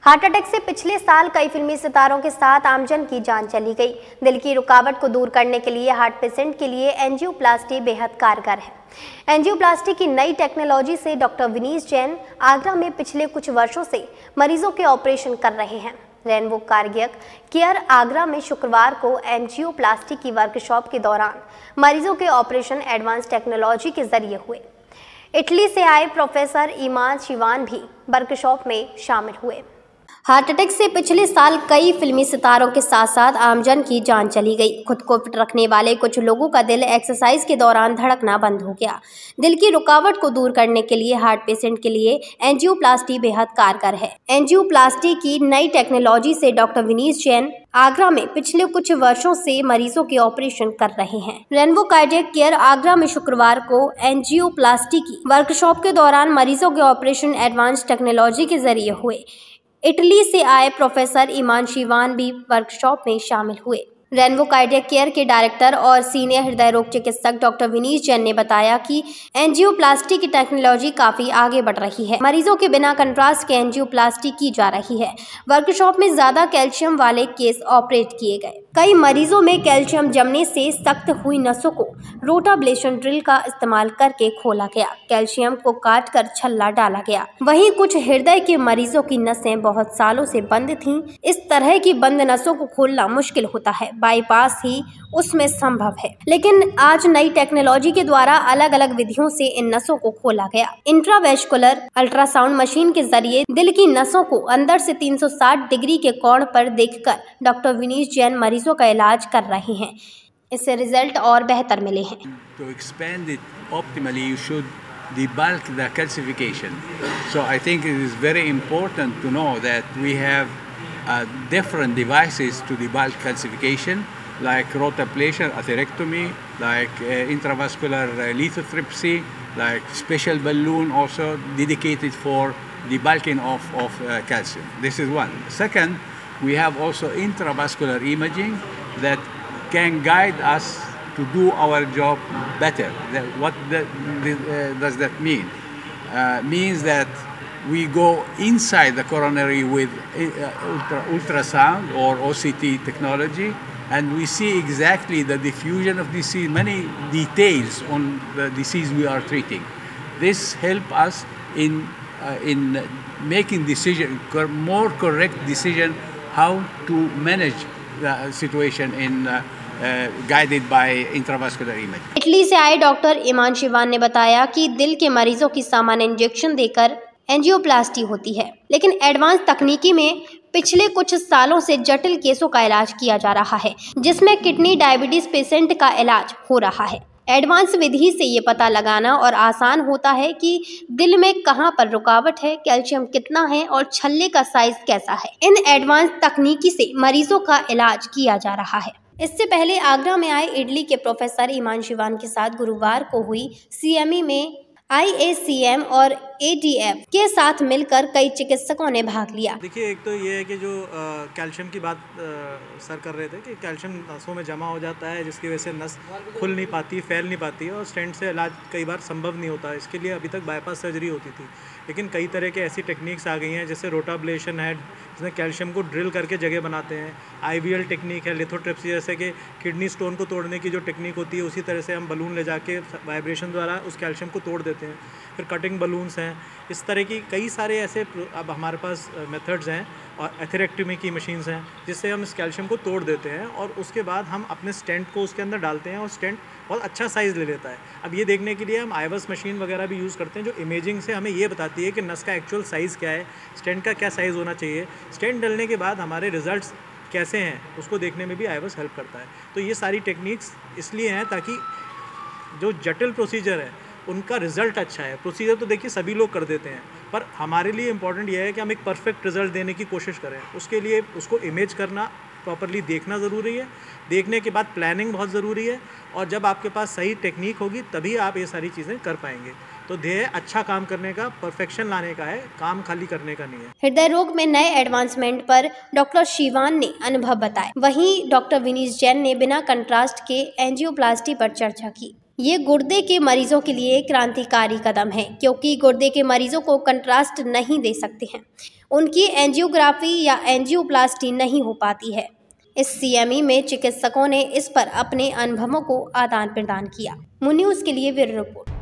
Heart attack से पिछले साल कई फिल्मी सितारों के साथ आमजन की जान चली गई। दिल की रुकावट को दूर करने के लिए हार्ट पेशेंट के लिए एंजियोप्लास्टी बेहद कारगर है। एंजियोप्लास्टी की नई टेक्नोलॉजी से डॉक्टर विनीत जैन आगरा में पिछले कुछ वर्षों से मरीजों के ऑपरेशन कर रहे हैं। रेनबो कार्डियक केयर आगरा में शुक्रवार को एंजियोप्लास्टी की वर्कशॉप के दौरान मरीजों के ऑपरेशन एडवांस टेक्नोलॉजी के जरिए हुए। इटली से आए प्रोफेसर ईमान शिवान भी वर्कशॉप में शामिल हुए। हार्ट अटैक से पिछले साल कई फिल्मी सितारों के साथ साथ आमजन की जान चली गई। खुद को फिट रखने वाले कुछ लोगों का दिल एक्सरसाइज के दौरान धड़कना बंद हो गया। दिल की रुकावट को दूर करने के लिए हार्ट पेशेंट के लिए एंजियोप्लास्टी बेहद कारगर है। एंजियोप्लास्टी की नई टेक्नोलॉजी से डॉक्टर विनीत जैन आगरा में पिछले कुछ वर्षों से मरीजों के ऑपरेशन कर रहे हैं। रेनबो कार्डियक केयर आगरा में शुक्रवार को एंजियोप्लास्टी की वर्कशॉप के दौरान मरीजों के ऑपरेशन एडवांस टेक्नोलॉजी के जरिए हुए। इटली से आए प्रोफेसर ईमान शिवान भी वर्कशॉप में शामिल हुए। रेनबो कार्डियक केयर के डायरेक्टर और सीनियर हृदय रोग चिकित्सक डॉक्टर विनीत जैन ने बताया कि एंजियोप्लास्टी की टेक्नोलॉजी काफी आगे बढ़ रही है। मरीजों के बिना कंट्रास्ट के एंजियोप्लास्टी की जा रही है। वर्कशॉप में ज्यादा कैल्शियम वाले केस ऑपरेट किए गए। कई मरीजों में कैल्शियम जमने से सख्त हुई नसों को रोटाब्लेशन ड्रिल का इस्तेमाल करके खोला गया। कैल्शियम को काट कर छल्ला डाला गया। वहीं कुछ हृदय के मरीजों की नसें बहुत सालों से बंद थीं। इस तरह की बंद नसों को खोलना मुश्किल होता है, बाईपास ही उसमें संभव है। लेकिन आज नई टेक्नोलॉजी के द्वारा अलग अलग विधियों से इन नसों को खोला गया। इंट्रावेस्कुलर अल्ट्रासाउंड मशीन के जरिए दिल की नसों को अंदर से 360 डिग्री के कोण पर देखकर डॉक्टर विनीत जैन मरीजों का इलाज कर रहे हैं। इससे रिजल्ट और बेहतर मिले हैं। To expand it optimally, you should debulk the calcification. So I think it is very important to know that we have different devices to debulk calcification, like rotablation, atherectomy, like intravascular lithotripsy, like special balloon also dedicated for debulking of calcium. This is one. Second, we have also intravascular imaging that can guide us to do our job better. What does that mean? Means that we go inside the coronary with ultrasound or OCT technology, and we see exactly the diffusion of disease, many details on the disease we are treating. This helps us in making decision, more correct decision how to manage the situation guided by intravascular imaging. Italy से आए doctor ईमान शिवान ने बताया कि दिल के मरीजों की सामान्य इंजेक्शन देकर एंजियोप्लास्टी होती है, लेकिन एडवांस तकनीकी में पिछले कुछ सालों से जटिल केसों का इलाज किया जा रहा है, जिसमें किडनी डायबिटीज पेशेंट का इलाज हो रहा है। एडवांस विधि से ये पता लगाना और आसान होता है कि दिल में कहां पर रुकावट है, कैल्शियम कितना है और छल्ले का साइज कैसा है। इन एडवांस तकनीकी से मरीजों का इलाज किया जा रहा है। इससे पहले आगरा में आए इटली के प्रोफेसर ईमान शिवान के साथ गुरुवार को हुई CME में IACM और ADF के साथ मिलकर कई चिकित्सकों ने भाग लिया। देखिए, एक तो ये है कि जो कैल्शियम की बात सर कर रहे थे कि कैल्शियम नसों में जमा हो जाता है, जिसकी वजह से नस खुल नहीं पाती, फैल नहीं पाती और स्टेंट से इलाज कई बार संभव नहीं होता। इसके लिए अभी तक बाईपास सर्जरी होती थी, लेकिन कई तरह के ऐसी टेक्निक्स आ गई हैं, जैसे रोटाब्लेशन है जिसमें कैल्शियम को ड्रिल करके जगह बनाते हैं, IVL टेक्निक है, लिथोट्रिप्सी जैसे कि किडनी स्टोन को तोड़ने की जो टेक्निक होती है उसी तरह से हम बलून ले जाके वाइब्रेशन द्वारा उस कैल्शियम को तोड़ देते हैं। फिर कटिंग बलून्स हैं, इस तरह की कई सारे ऐसे अब हमारे पास मेथड्स हैं और एथेरेक्टमी की मशीन्स हैं जिससे हम इस कैल्शियम को तोड़ देते हैं और उसके बाद हम अपने स्टेंट को उसके अंदर डालते हैं और स्टेंट बहुत अच्छा साइज़ ले लेता है। अब ये देखने के लिए हम आईवस मशीन वगैरह भी यूज़ करते हैं जो इमेजिंग से हमें ये बताती है कि नस का एक्चुअल साइज़ क्या है, स्टेंट का क्या साइज़ होना चाहिए। स्टेंट डलने के बाद हमारे रिजल्ट्स कैसे हैं उसको देखने में भी आईवस हेल्प करता है। तो ये सारी टेक्निक्स इसलिए हैं ताकि जो जटिल प्रोसीजर है उनका रिज़ल्ट अच्छा है। प्रोसीजर तो देखिए सभी लोग कर देते हैं, पर हमारे लिए इम्पॉर्टेंट यह है कि हम एक परफेक्ट रिज़ल्ट देने की कोशिश करें। उसके लिए उसको इमेज करना, प्रॉपरली देखना ज़रूरी है। देखने के बाद प्लानिंग बहुत ज़रूरी है और जब आपके पास सही टेक्निक होगी तभी आप ये सारी चीज़ें कर पाएंगे। तो ध्येय अच्छा काम करने का, परफेक्शन लाने का है, काम खाली करने का नहीं है। हृदय रोग में नए एडवांसमेंट पर डॉक्टर शिवान ने अनुभव बताए। वहीं डॉक्टर विनीत जैन ने बिना कंट्रास्ट के एंजियोप्लास्टी पर चर्चा की। ये गुर्दे के मरीजों के लिए क्रांतिकारी कदम है, क्योंकि गुर्दे के मरीजों को कंट्रास्ट नहीं दे सकते हैं, उनकी एंजियोग्राफी या एंजियोप्लास्टी नहीं हो पाती है। इस CME में चिकित्सकों ने इस पर अपने अनुभवों को आदान प्रदान किया। मून न्यूज़ के लिए ब्यूरो रिपोर्ट।